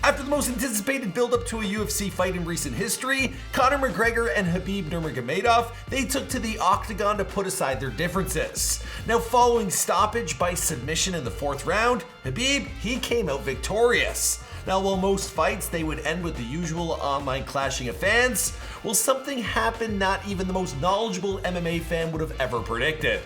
After the most anticipated build-up to a UFC fight in recent history, Conor McGregor and Khabib Nurmagomedov, they took to the octagon to put aside their differences. Now, following stoppage by submission in the 4th round, Khabib, he came out victorious. Now, while most fights, they would end with the usual online clashing of fans, well, something happened not even the most knowledgeable MMA fan would have ever predicted.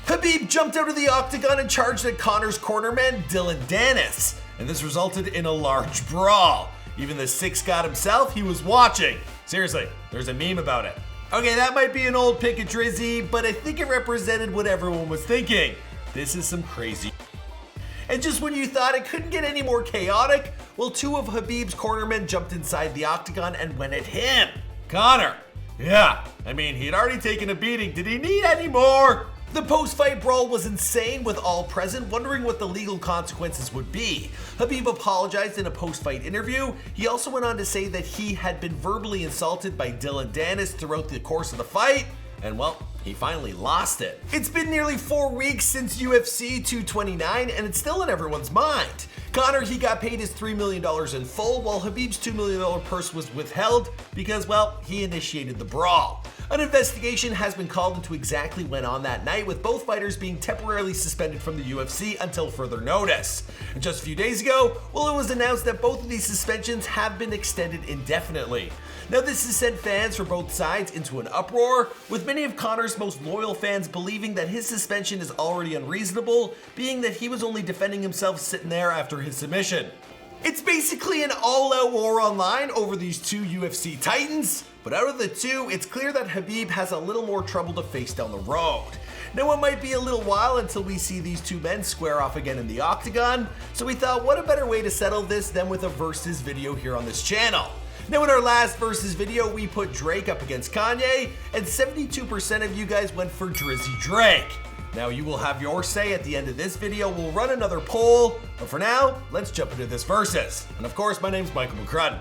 Khabib jumped out of the octagon and charged at Conor's cornerman, Dillon Danis, and this resulted in a large brawl. Even the Six God himself, he was watching. Seriously, there's a meme about it. Okay, that might be an old pic of Drizzy, but I think it represented what everyone was thinking. This is some crazy. And just when you thought it couldn't get any more chaotic, well, 2 of Khabib's cornermen jumped inside the octagon and went at him. Conor. Yeah, I mean, he had already taken a beating. Did he need any more? The post-fight brawl was insane, with all present wondering what the legal consequences would be. Khabib apologized in a post-fight interview. He also went on to say that he had been verbally insulted by Dillon Danis throughout the course of the fight, and well, he finally lost it. It's been nearly 4 weeks since UFC 229, and it's still in everyone's mind. Conor, he got paid his $3 million in full, while Khabib's $2 million purse was withheld because, well, he initiated the brawl. An investigation has been called into exactly when on that night, with both fighters being temporarily suspended from the UFC until further notice. And just a few days ago, well, it was announced that both of these suspensions have been extended indefinitely. Now, this has sent fans from both sides into an uproar, with many of Conor's most loyal fans believing that his suspension is already unreasonable, being that he was only defending himself sitting there after his submission. It's basically an all-out war online over these 2 UFC titans, but out of the 2, it's clear that Khabib has a little more trouble to face down the road. Now, it might be a little while until we see these 2 men square off again in the octagon, so we thought, what a better way to settle this than with a versus video here on this channel. Now, in our last versus video, we put Drake up against Kanye, and 72% of you guys went for Drizzy Drake. Now, you will have your say at the end of this video. We'll run another poll, but for now, let's jump into this versus. And of course, my name's Michael McCrudden.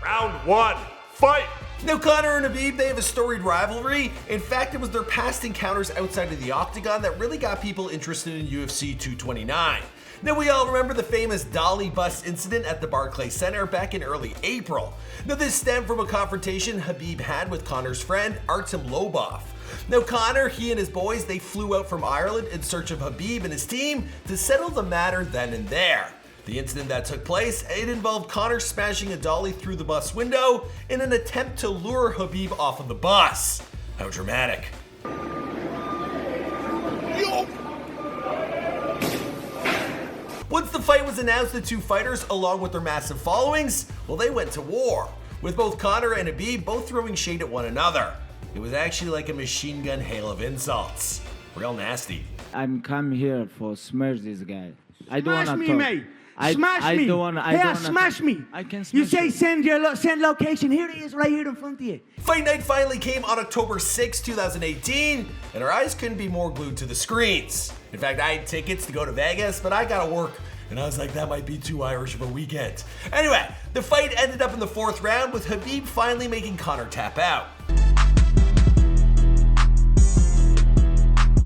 Round 1, fight! Now, Conor and Khabib, they have a storied rivalry. In fact, it was their past encounters outside of the octagon that really got people interested in UFC 229. Now, we all remember the famous Dolly bus incident at the Barclays Center back in early April. Now, this stemmed from a confrontation Khabib had with Conor's friend, Artem Lobov. Now, Conor, he and his boys, they flew out from Ireland in search of Khabib and his team to settle the matter then and there. The incident that took place, it involved Conor smashing a dolly through the bus window in an attempt to lure Khabib off of the bus. How dramatic. Once the fight was announced, the 2 fighters, along with their massive followings, well, they went to war, with both Conor and Khabib both throwing shade at one another. It was actually like a machine gun hail of insults. Real nasty. I'm come here for smash this guy. I don't Smash want me, to talk. mate. Smash I me. don't want. Smash me. I can smash You say you. send location. Here it is, right here in front of you. Fight night finally came on October 6, 2018, and our eyes couldn't be more glued to the screens. In fact, I had tickets to go to Vegas, but I gotta work, and I was like, that might be too Irish of a weekend. Anyway, the fight ended up in the 4th round, with Khabib finally making Conor tap out.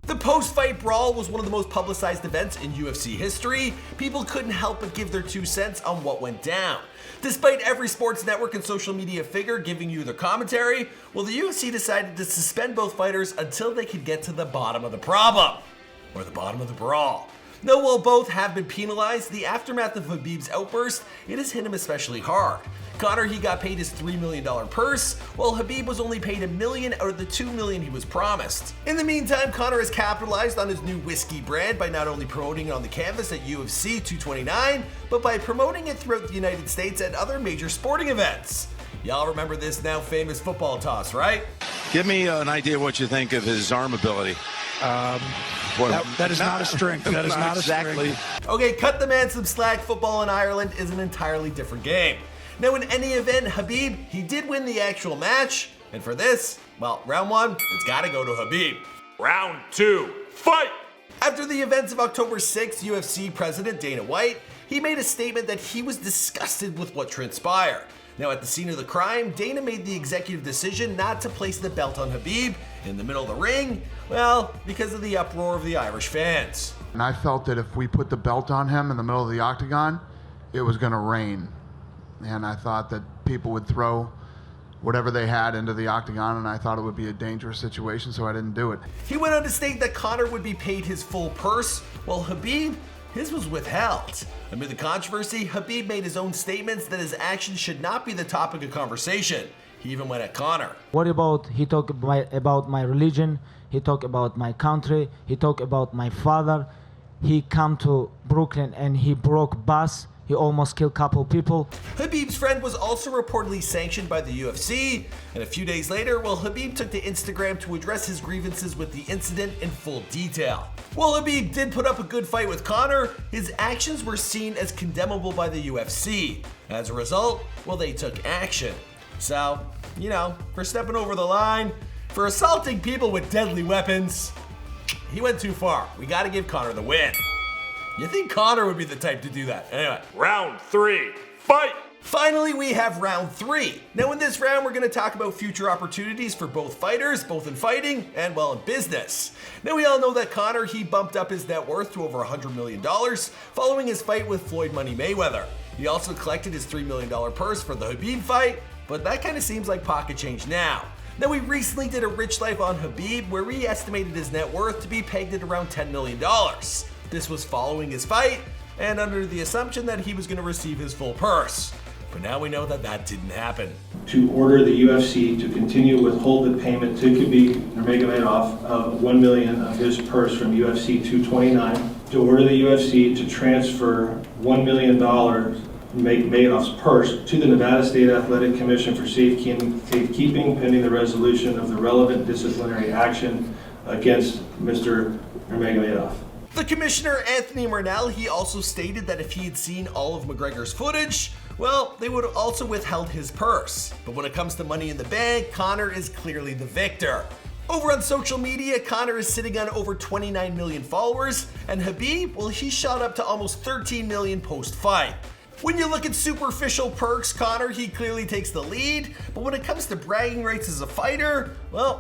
The post-fight brawl was one of the most publicized events in UFC history. People couldn't help but give their 2 cents on what went down. Despite every sports network and social media figure giving you their commentary, well, the UFC decided to suspend both fighters until they could get to the bottom of the problem, or the bottom of the brawl. Now, while both have been penalized, the aftermath of Khabib's outburst, it has hit him especially hard. Conor, he got paid his $3 million purse, while Khabib was only paid $1 million out of the $2 million he was promised. In the meantime, Conor has capitalized on his new whiskey brand by not only promoting it on the canvas at UFC 229, but by promoting it throughout the United States at other major sporting events. Y'all remember this now famous football toss, right? Give me an idea what you think of his arm ability. That is not a strength. That is not exactly. a strength. Okay, cut the man some slack. Football in Ireland is an entirely different game. Now, in any event, Khabib, he did win the actual match, and for this, well, round 1, it's gotta go to Khabib. Round 2, fight! After the events of October 6th, UFC president Dana White, he made a statement that he was disgusted with what transpired. Now at the scene of the crime, Dana made the executive decision not to place the belt on Khabib in the middle of the ring, well, because of the uproar of the Irish fans. And I felt that if we put the belt on him in the middle of the octagon, it was going to rain. And I thought that people would throw whatever they had into the octagon, and I thought it would be a dangerous situation, so I didn't do it. He went on to state that Conor would be paid his full purse, while Khabib, his was withheld. Amid the controversy, Khabib made his own statements that his actions should not be the topic of conversation. He even went at Conor. What about, he talked about my religion, he talked about my country, he talked about my father. He come to Brooklyn and he broke bus. He almost killed a couple people. Khabib's friend was also reportedly sanctioned by the UFC, and a few days later, Khabib took to Instagram to address his grievances with the incident in full detail. While Khabib did put up a good fight with Conor, his actions were seen as condemnable by the UFC. As a result, they took action. So, for stepping over the line, for assaulting people with deadly weapons, he went too far. We gotta give Conor the win. You think Conor would be the type to do that? Anyway. Round 3, fight! Finally, we have round 3. Now in this round, we're going to talk about future opportunities for both fighters, both in fighting and in business. Now we all know that Conor, he bumped up his net worth to over $100 million following his fight with Floyd Money Mayweather. He also collected his $3 million purse for the Khabib fight, but that kind of seems like pocket change now. Now we recently did a Rich Life on Khabib where we estimated his net worth to be pegged at around $10 million. This was following his fight and under the assumption that he was going to receive his full purse. But now we know that that didn't happen. To order the UFC to continue withhold the payment to Khabib Nurmagomedov of $1 million of his purse from UFC 229. To order the UFC to transfer $1 million Magomedov's purse to the Nevada State Athletic Commission for safekeeping pending the resolution of the relevant disciplinary action against Mr. Nurmagomedov. The commissioner, Anthony Murnell, he also stated that if he had seen all of McGregor's footage, they would have also withheld his purse. But when it comes to Money in the Bank, Conor is clearly the victor. Over on social media, Conor is sitting on over 29 million followers, and Khabib, he shot up to almost 13 million post-fight. When you look at superficial perks, Conor, he clearly takes the lead, but when it comes to bragging rights as a fighter,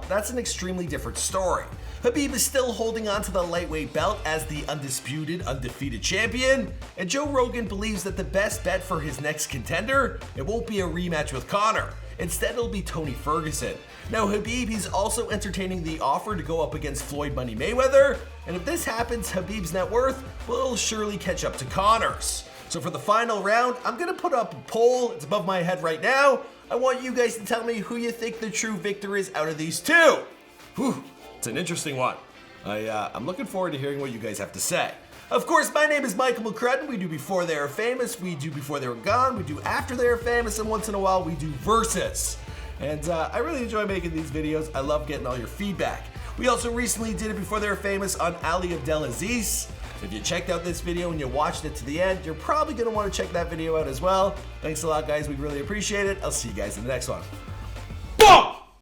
that's an extremely different story. Khabib is still holding on to the lightweight belt as the undisputed, undefeated champion, and Joe Rogan believes that the best bet for his next contender, it won't be a rematch with Conor. Instead, it'll be Tony Ferguson. Now, Khabib, he's also entertaining the offer to go up against Floyd Money Mayweather, and if this happens, Khabib's net worth will surely catch up to Conor's. So for the final round, I'm going to put up a poll. It's above my head right now. I want you guys to tell me who you think the true victor is out of these two. Whew, it's an interesting one. I'm looking forward to hearing what you guys have to say. Of course, my name is Michael McCrudden. We do Before They Are Famous, we do Before They Were Gone, we do After They Are Famous, and once in a while we do Versus. And I really enjoy making these videos. I love getting all your feedback. We also recently did it Before They Were Famous on Ali Abdelaziz. If you checked out this video and you watched it to the end, you're probably going to want to check that video out as well. Thanks a lot, guys. We really appreciate it. I'll see you guys in the next one.